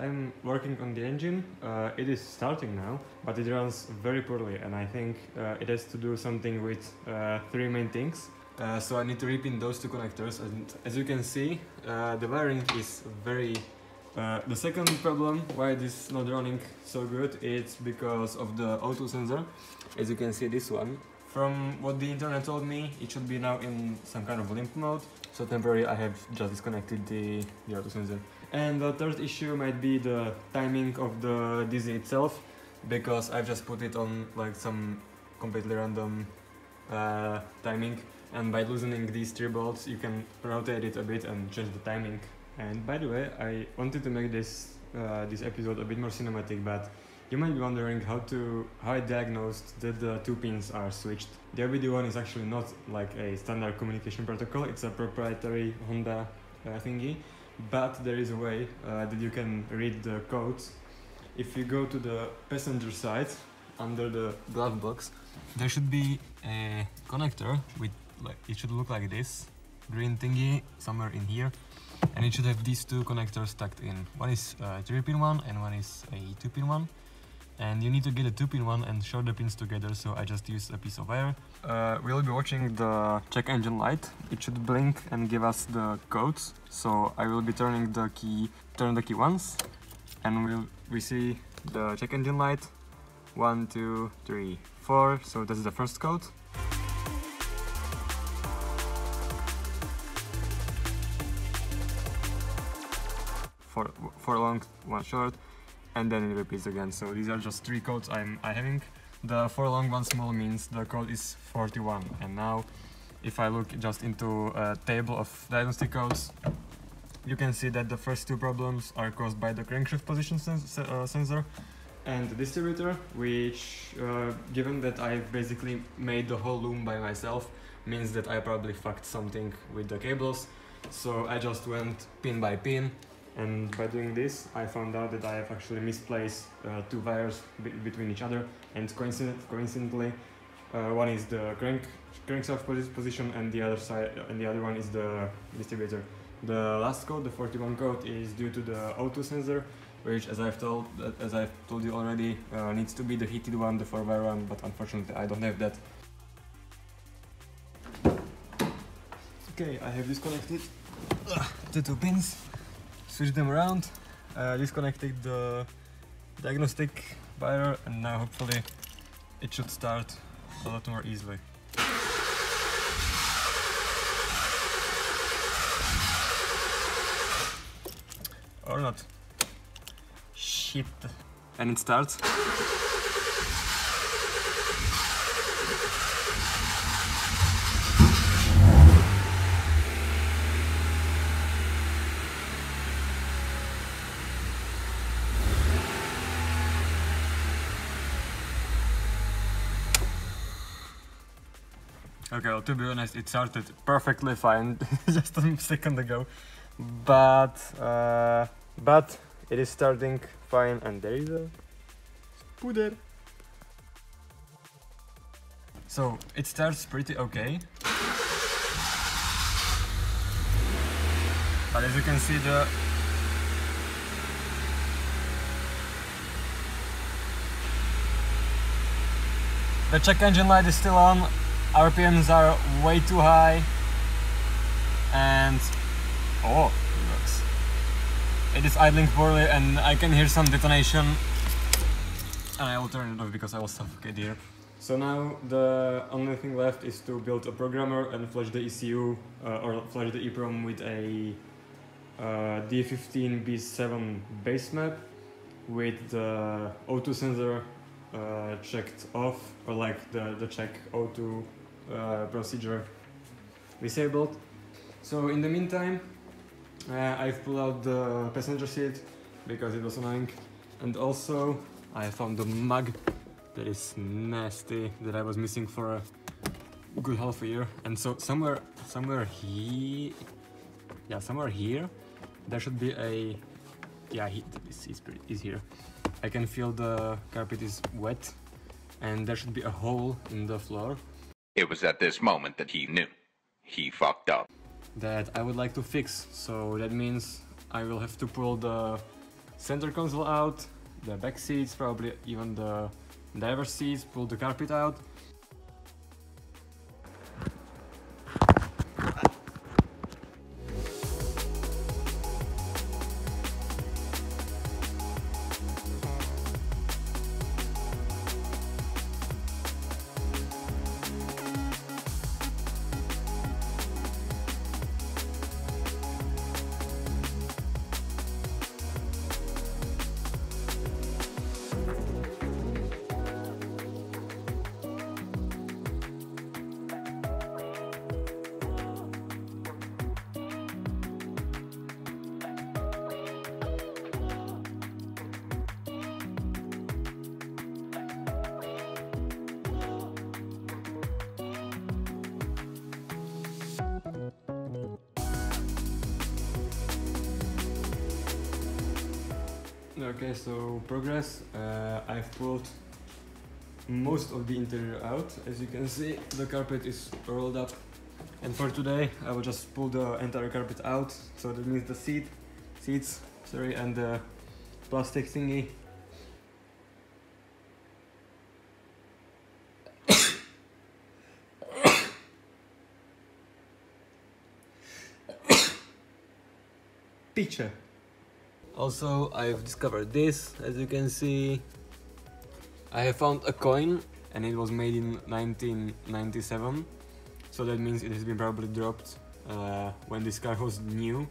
I'm working on the engine. It is starting now, but it runs very poorly, and I think it has to do something with three main things. So I need to repin those two connectors, and as you can see, the wiring is very... the second problem why it is not running so good, it's because of the O2 sensor. As you can see, this one. From what the internet told me, it should be now in some kind of limp mode. So temporarily I have just disconnected the auto sensor. And the third issue might be the timing of the DC itself, because I've just put it on like some completely random timing, and by loosening these three bolts you can rotate it a bit and change the timing. And by the way, I wanted to make this episode a bit more cinematic, but you might be wondering how I diagnosed that the two pins are switched. The OBD1 is actually not like a standard communication protocol, it's a proprietary Honda thingy, but there is a way that you can read the codes. If you go to the passenger side, under the glove box, there should be a connector with, like, it should look like this, green thingy somewhere in here, and it should have these two connectors tucked in. One is a 3-pin one and one is a 2-pin one. And you need to get a 2-pin one and short the pins together, so I just used a piece of wire. We'll be watching the check engine light. It should blink and give us the codes. So I will be turn the key once, and we see the check engine light. 1, 2, 3, 4. So this is the first code. Four long, one short. And then it repeats again. So these are just three codes I'm having. The 4 long, 1 small means the code is 41. And now, if I look just into a table of diagnostic codes, you can see that the first two problems are caused by the crankshaft position sensor and the distributor, which, given that I basically made the whole loom by myself, means that I probably fucked something with the cables. So I just went pin by pin. And by doing this, I found out that I have actually misplaced two wires between each other, and coincidentally, one is the crankshaft position, and the other one is the distributor. The last code, the 41 code, is due to the O2 sensor, which, as I've told you already, needs to be the heated one, the 4-wire one, but unfortunately I don't have that. Okay, I have disconnected the two pins. Switch them around, disconnected the diagnostic wire, and now hopefully it should start a lot more easily. Or not. Shit. And it starts. Okay, well, to be honest, it started perfectly fine just a second ago, but it is starting fine, and there is a spooder. So it starts pretty okay, but as you can see, the check engine light is still on. RPMs are way too high, and oh, it works. It is idling poorly, and I can hear some detonation, and I will turn it off because I will suffocate here. So now the only thing left is to build a programmer and flash the ECU or flash the EEPROM with a D15B7 base map with the O2 sensor checked off, or like the check O2 procedure disabled. So in the meantime, I've pulled out the passenger seat because it was annoying, and also I found the mug that is nasty that I was missing for a good half a year. And so somewhere here, there should be a, is here. I can feel the carpet is wet, and there should be a hole in the floor. It was at this moment that he knew. He fucked up. That I would like to fix, so that means I will have to pull the center console out, the back seats, probably even the driver seats, pull the carpet out. Okay, so progress. I've pulled most of the interior out. As you can see, the carpet is rolled up. And for today, I will just pull the entire carpet out. So that means the seats, and the plastic thingy. Picture. Also, I've discovered this. As you can see, I have found a coin and it was made in 1997, so that means it has been probably dropped when this car was new.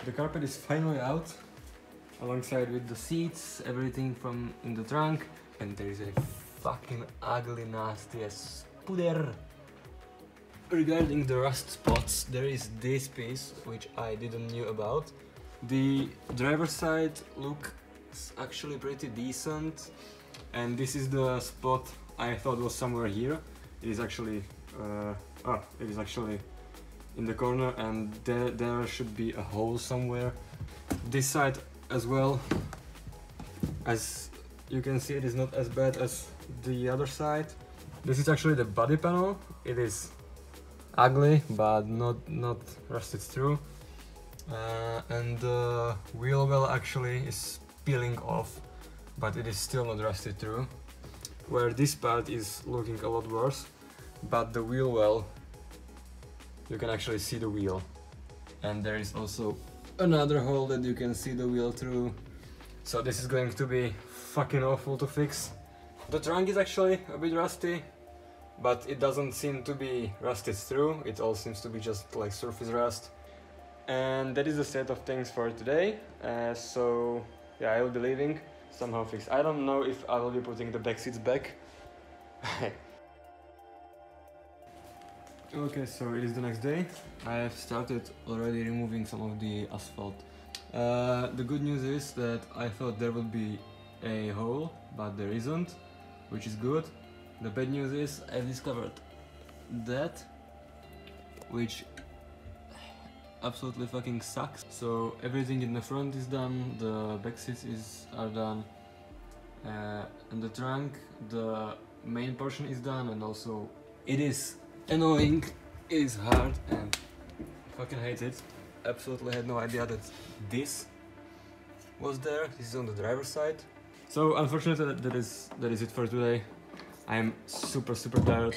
The carpet is finally out, alongside with the seats, everything from in the trunk. And there is a fucking ugly, nasty ass puder. Regarding the rust spots, there is this piece which I didn't knew about. The driver's side looks actually pretty decent, and this is the spot I thought was somewhere here. It is actually in the corner, and there should be a hole somewhere. This side as well, as you can see, it is not as bad as the other side. This is actually the body panel. It is ugly, but not rusted through. And the wheel well actually is peeling off, but it is still not rusted through. Where this part is looking a lot worse, but the wheel well, you can actually see the wheel. And there is also another hole that you can see the wheel through. So this is going to be fucking awful to fix. The trunk is actually a bit rusty, but it doesn't seem to be rusted through. It all seems to be just like surface rust. And that is the state of things for today. So yeah, I will be leaving somehow fixed. I don't know if I will be putting the back seats back. Okay, so it is the next day. I have started already removing some of the asphalt. The good news is that I thought there would be a hole, but there isn't, which is good. The bad news is I've discovered that, which absolutely fucking sucks. So everything in the front is done, the back seats are done, and the trunk, the main portion is done, and also it is annoying, it is hard, and I fucking hate it. Absolutely had no idea that this was there. This is on the driver's side. So unfortunately that is it for today. I am super tired.